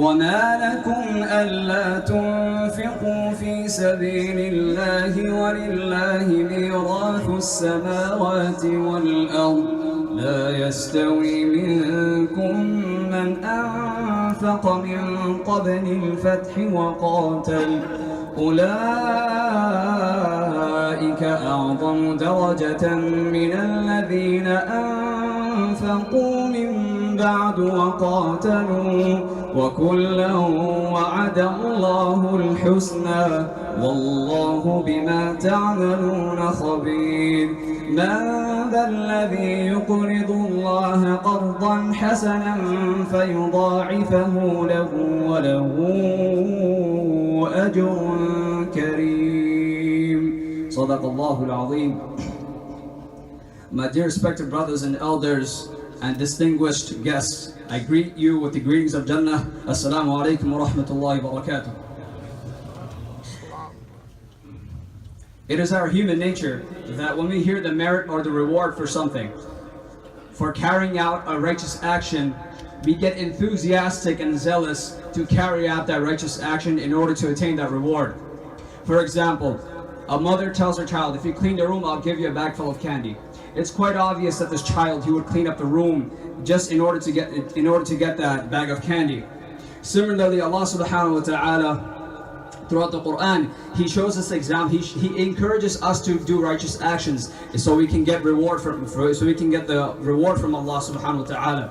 وما لكم ألا تنفقوا في سبيل الله ولله ميراث السماوات والأرض لا يستوي منكم من أنفق من قبل الفتح وقاتل أولئك أعظم درجة من الذين أنفقوا من بعد وقاتلوا وكلا وعد الله الحسنى والله بما تعملون خبير من ذا الذي يقرض الله قرضا حسنا فيضاعفه له وله أجر كريم صدق الله العظيم. My dear respected brothers and elders and distinguished guests, I greet you with the greetings of Jannah. Assalamu alaikum wa rahmatullahi wa barakatuh. It is our human nature that when we hear the merit or the reward for something, for carrying out a righteous action, we get enthusiastic and zealous to carry out that righteous action in order to attain that reward. For example, a mother tells her child, if you clean the room, I'll give you a bag full of candy. It's quite obvious that this child, he would clean up the room just in order to get that bag of candy. Similarly, Allah subhanahu wa ta'ala throughout the Quran, He shows us example. He encourages us to do righteous actions so we can get the reward from Allah subhanahu wa ta'ala.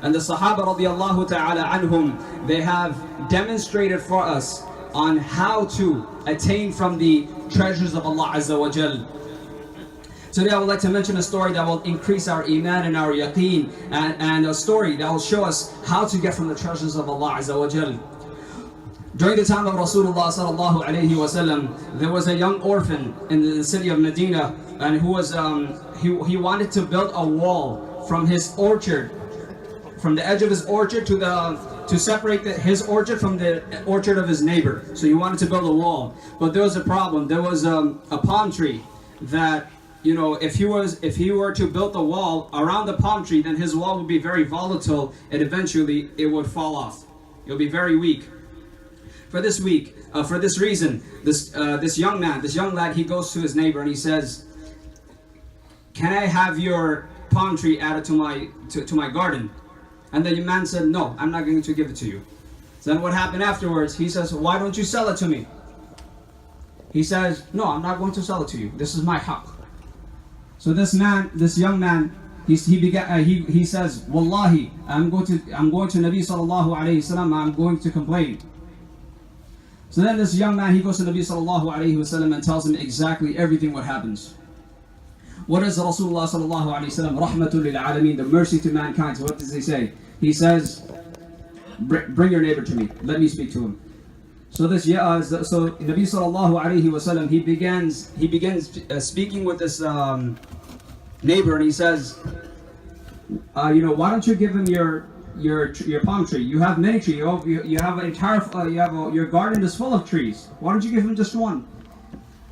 And the Sahaba radiallahu ta'ala anhum, they have demonstrated for us on how to attain from the treasures of Allah Azza wa Jal. Today I would like to mention a story that will increase our iman and our yaqeen, and a story that will show us how to get from the treasures of Allah Azza wa Jal. During the time of Rasulullah sallallahu alayhi wa sallam, there was a young orphan in the city of Medina, and who was he wanted to build a wall from his orchard, from the edge of his orchard to separate his orchard from the orchard of his neighbor. So he wanted to build a wall, but there was a problem. There was a palm tree that, you know, if he were to build the wall around the palm tree, then his wall would be very volatile, and eventually it would fall off. It would be very weak. For this reason, this young lad, he goes to his neighbor and he says, "Can I have your palm tree added to my garden?" And the man said, "No, I'm not going to give it to you." So then what happened afterwards? He says, "Why don't you sell it to me?" He says, "No, I'm not going to sell it to you. This is my haqq." So this young man, he says, "Wallahi, I'm going to Nabi sallallahu alayhi wasallam. I'm going to complain." So then this young man, he goes to Nabi sallallahu alayhi wasallam and tells him exactly everything what happens. What is Rasulullah sallallahu alayhi wasallam? Rahmatul lil alameen, the mercy to mankind. So what does he say? He says, "Bring your neighbor to me. Let me speak to him." So Nabi sallallahu alayhi wasallam, he begins speaking with this neighbor, and he says, "Why don't you give him your palm tree? You have many trees. You have an entire your garden is full of trees. Why don't you give him just one?"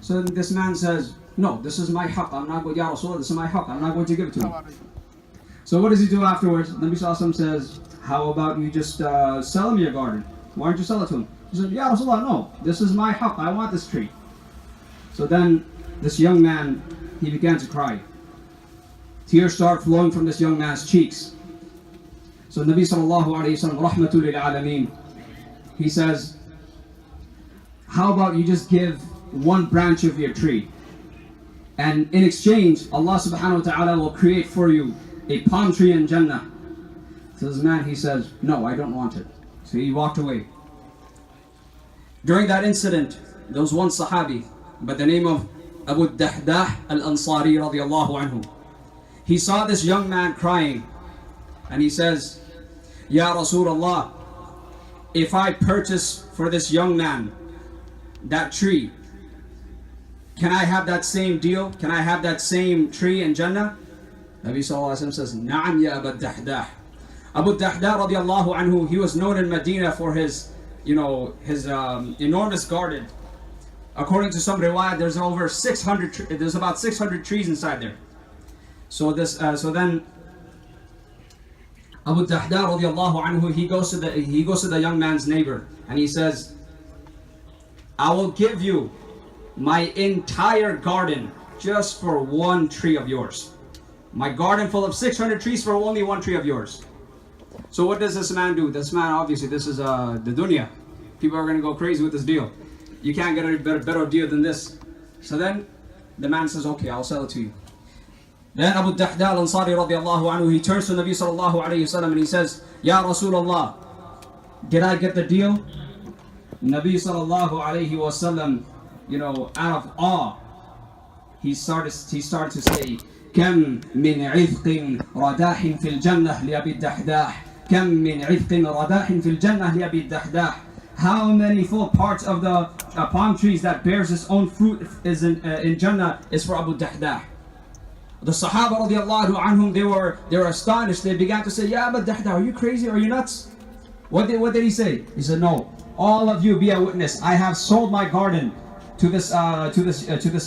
So this man says, "No, this is my haqq. I'm not going. Ya Rasulullah, this is my haqq. I'm not going to give it to him." So what does he do afterwards? Nabi sallallahu alaihi wasallam says, "How about you just sell him your garden? Why don't you sell it to him?" He said, "Ya Rasulullah, no. This is my haqq. I want this tree." So then this young man, he began to cry. Tears start flowing from this young man's cheeks. So Nabi sallallahu alayhi wa sallam, rahmatul lil alameen, he says, "How about you just give one branch of your tree, and in exchange, Allah subhanahu wa ta'ala will create for you a palm tree in Jannah." So this man, he says, "No, I don't want it." So he walked away. During that incident, there was one Sahabi by the name of Abu Dahdah al-Ansari radiyallahu anhu. He saw this young man crying, and he says, "Ya Rasulullah, if I purchase for this young man that tree, can I have that same deal? Can I have that same tree in Jannah?" Nabi sallallahu alaihi wasallam says, "Na'am ya Abu Dahdah." Abu Dahdah radiyallahu anhu, he was known in Medina for his enormous garden. According to some riwayat, there's about 600 trees inside there. So then Abu Dahda radiallahu anhu, he goes to the young man's neighbor and he says, I will give you my entire garden just for one tree of yours. My garden full of 600 trees for only one tree of yours. So what does this man do? This man, obviously, this is the dunya. People are going to go crazy with this deal. You can't get a better deal than this. So then the man says, okay, I'll sell it to you. Then Abu Dahda al-Ansari radiallahu anhu, he turns to Nabi sallallahu alayhi wasallam and he says, Ya Rasulullah, did I get the deal? Nabi sallallahu alayhi wasallam, out of awe, he started to say, كم من عذق رداح في الجنة لأبي الدحداح كم من عذق رداح في الجنة لأبي الدحداح. How many full parts of the palm trees that bears its own fruit is in Jannah is for Abu Dahdah. The Sahaba radiallahu anhum, they were astonished. They began to say, Ya Abu Dahdah, are you crazy? Are you nuts? What did he say? He said, no, all of you be a witness. I have sold my garden to this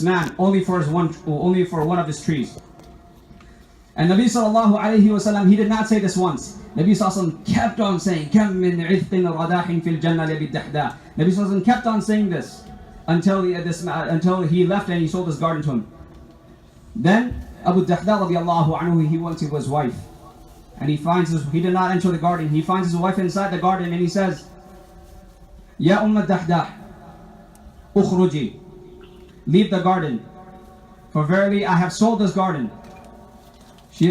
man only for one of his trees. And Nabi sallallahu alayhi wasallam, he did not say this once. Nabi sallallahu alayhi wasallam kept on saying, كم من عذق رداح في الجنة لأبي الدحداح. Nabi sallallahu alayhi wasallam kept on saying this until he left and he sold his garden to him. Then Abu Dahda radiallahu anhu, he went to his wife and he did not enter the garden. He finds his wife inside the garden and he says, Ya Dahdah, ukhruji, leave the garden, for verily I have sold this garden. He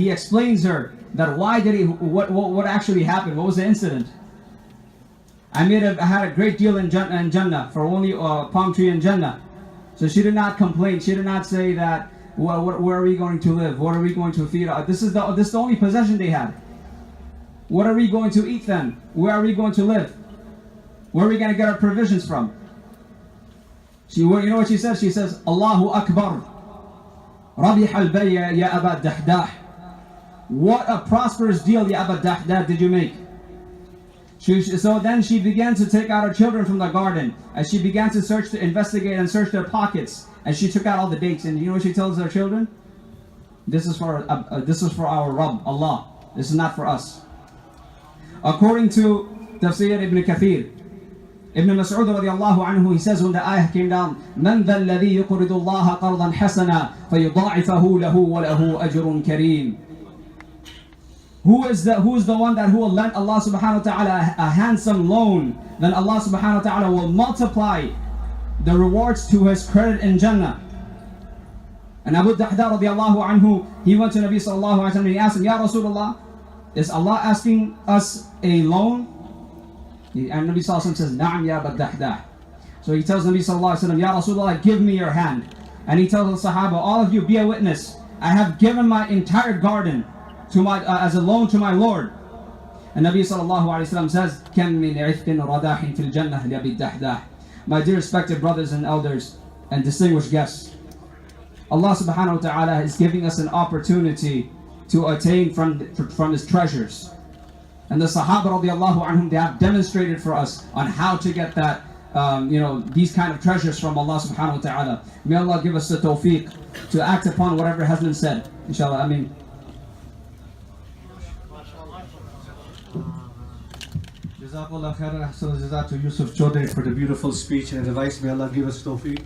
explains her that what actually happened, what was the incident. I had a great deal in Jannah for only a palm tree in Jannah. So she did not complain. She did not say that, where are we going to live? What are we going to feed? This is the only possession they had. What are we going to eat then? Where are we going to live? Where are we going to get our provisions from? You know what she says? She says, Allahu Akbar. Rabih al-bayya ya Aba Dahdah. What a prosperous deal, ya Aba Dahdah, did you make? So then she began to take out her children from the garden, and she began to investigate and search their pockets, and she took out all the dates. And you know what she tells her children? This is for our Rabb, Allah. This is not for us. According to Tafsir Ibn Kathir, Ibn Mas'ud radiallahu anhu, he says when the ayah came down, مَنْ ذَا الَّذِي يُقْرِضُ اللَّهَ قَرْضًا حَسَنًا فَيُضَاعِفَهُ لَهُ وَلَهُ أَجْرٌ كَرِيمٌ. Who is the one who will lend Allah subhanahu wa ta'ala a handsome loan? Then Allah subhanahu wa ta'ala will multiply the rewards to his credit in Jannah. And Abu Dahda radiallahu anhu, he went to Nabi sallallahu alayhi wa sallam and he asked him, Ya Rasulullah, is Allah asking us a loan? And Nabi sallallahu alayhi wa sallam says, Na'am ya Abu Dahda. So he tells Nabi sallallahu alayhi wa sallam, Ya Rasulullah, give me your hand. And he tells the Sahaba, all of you be a witness. I have given my entire garden as a loan to my Lord. And Nabi sallallahu alayhi wa sallam says, كَمْ مِنْ عِثْقٍ رَدَاحٍ فِي الْجَنَّةِ لِأَبِي الدَّحْدَاحِ. My dear respected brothers and elders and distinguished guests, Allah subhanahu wa ta'ala is giving us an opportunity to attain from His treasures. And the Sahaba radiallahu anhum, they have demonstrated for us on how to get that, these kind of treasures from Allah subhanahu wa ta'ala. May Allah give us the tawfiq to act upon whatever has been said. Inshallah, Ameen. Jazakallah khairan, ahsan jazak to Yusuf Chaudhry for the beautiful speech and advice. May Allah give us tawfiq.